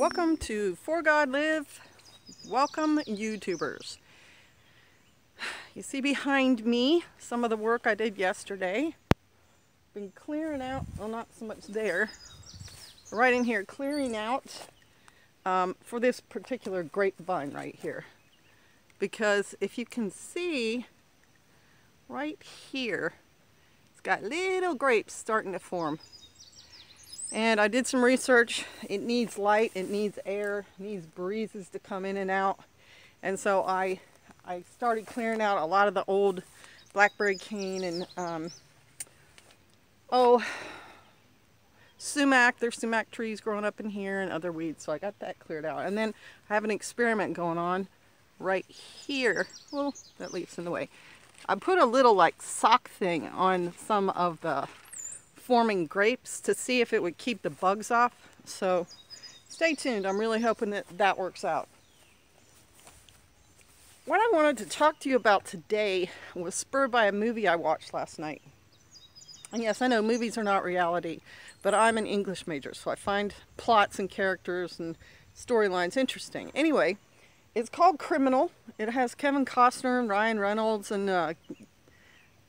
Welcome to For God Live. Welcome, YouTubers. You see behind me some of the work I did yesterday. Been clearing out, well, not so much there, right in here, clearing out for this particular grapevine right here. Because if you can see right here, it's got little grapes starting to form. And I did some research. It needs light, it needs air, it needs breezes to come in and out. And so I started clearing out a lot of the old blackberry cane and sumac. There's sumac trees growing up in here and other weeds. So I got that cleared out. And then I have an experiment going on right here. Well, that leaves in the way. I put a little like sock thing on some of the forming grapes to see if it would keep the bugs off. So stay tuned. I'm really hoping that that works out. What I wanted to talk to you about today was spurred by a movie I watched last night. And yes, I know movies are not reality, but I'm an English major, so I find plots and characters and storylines interesting. Anyway, it's called Criminal. It has Kevin Costner and Ryan Reynolds and the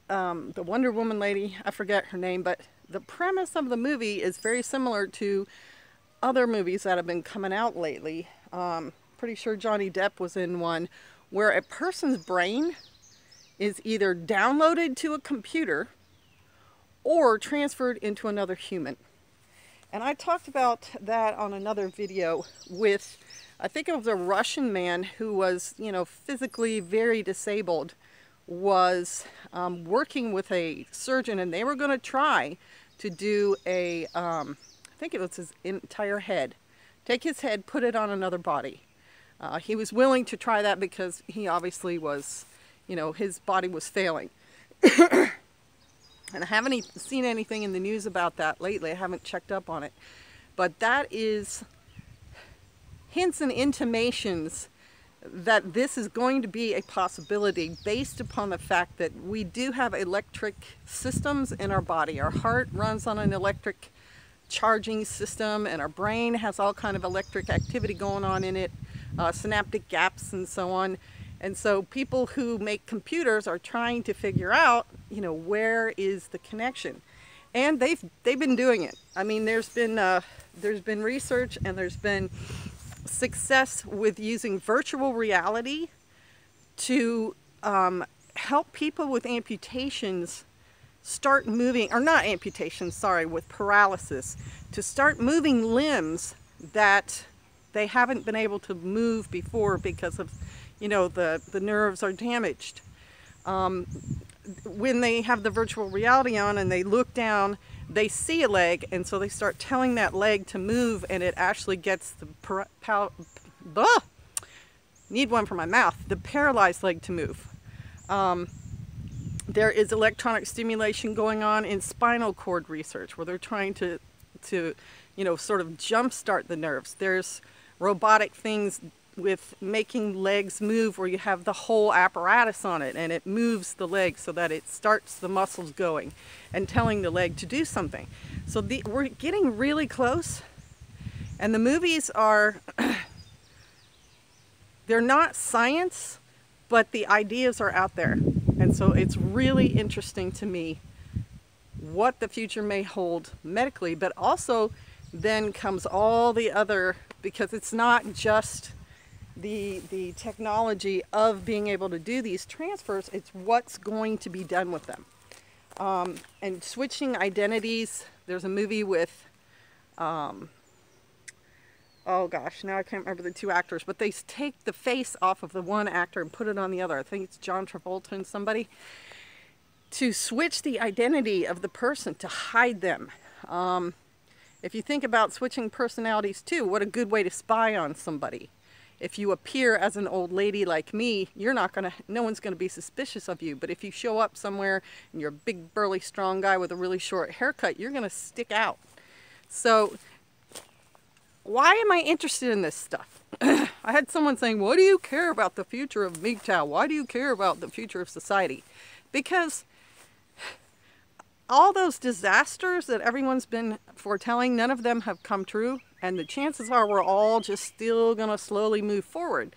Wonder Woman lady. I forget her name, but the premise of the movie is very similar to other movies that have been coming out lately. Pretty sure Johnny Depp was in one where a person's brain is either downloaded to a computer or transferred into another human. And I talked about that on another video with, I think it was a Russian man who was, you know, physically very disabled, was working with a surgeon, and they were going to try to do a, I think it was his entire head. Take his head, put it on another body. He was willing to try that because he obviously was, you know, his body was failing. And I haven't seen anything in the news about that lately. I haven't checked up on it. But that is hints and intimations that this is going to be a possibility based upon the fact that we do have electric systems in our body. Our heart runs on an electric charging system, and our brain has all kind of electric activity going on in it, synaptic gaps and so on. And so people who make computers are trying to figure out, you know, where is the connection. And they've been doing it. I mean, there's been research, and there's been success with using virtual reality to help people with amputations start moving, or not amputations, sorry, with paralysis, to start moving limbs that they haven't been able to move before because of, you know, the nerves are damaged. When they have the virtual reality on and they look down, they see a leg, and so they start telling that leg to move, and it actually gets the need one for my mouth, the paralyzed leg to move. There is electronic stimulation going on in spinal cord research where they're trying to you know, sort of jumpstart the nerves. There's robotic things with making legs move where you have the whole apparatus on it, and it moves the leg so that it starts the muscles going and telling the leg to do something. So we're getting really close, and the movies are they're not science, but the ideas are out there. And so it's really interesting to me what the future may hold medically, but also then comes all the other, because it's not just the technology of being able to do these transfers, it's what's going to be done with them. And switching identities, there's a movie with, oh gosh, now I can't remember the two actors, but they take the face off of the one actor and put it on the other. I think it's John Travolta and somebody, to switch the identity of the person, to hide them. If you think about switching personalities too, what a good way to spy on somebody. If you appear as an old lady like me, no one's gonna be suspicious of you. But if you show up somewhere and you're a big, burly, strong guy with a really short haircut, you're gonna stick out. So why am I interested in this stuff? I had someone saying, what do you care about the future of MGTOW? Why do you care about the future of society? Because all those disasters that everyone's been foretelling, none of them have come true. And the chances are we're all just still going to slowly move forward.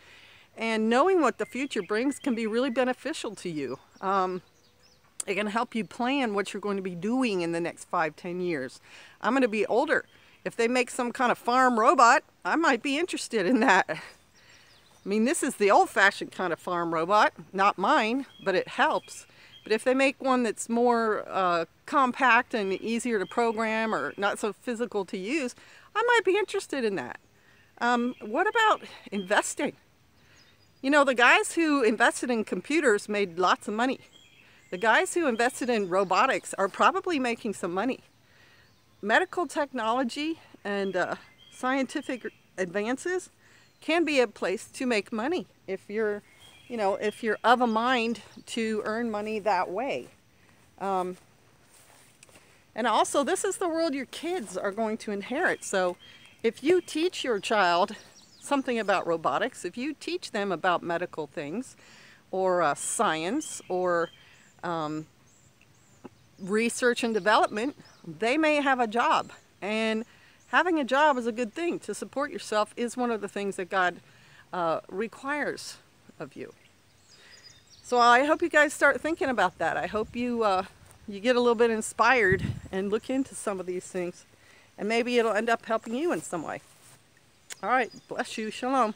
And knowing what the future brings can be really beneficial to you. It can help you plan what you're going to be doing in the next 5-10 years. I'm going to be older. If they make some kind of farm robot, I might be interested in that. I mean, this is the old-fashioned kind of farm robot, not mine, but it helps. But if they make one that's more compact and easier to program or not so physical to use, I might be interested in that. What about investing? You know, the guys who invested in computers made lots of money. The guys who invested in robotics are probably making some money. Medical technology and scientific advances can be a place to make money if you're, you know, if you're of a mind to earn money that way. And also, this is the world your kids are going to inherit. So if you teach your child something about robotics, if you teach them about medical things or science or research and development, they may have a job. And having a job is a good thing. To support yourself is one of the things that God requires of you. So I hope you guys start thinking about that. I hope you you get a little bit inspired and look into some of these things. And maybe it'll end up helping you in some way. All right, bless you. Shalom.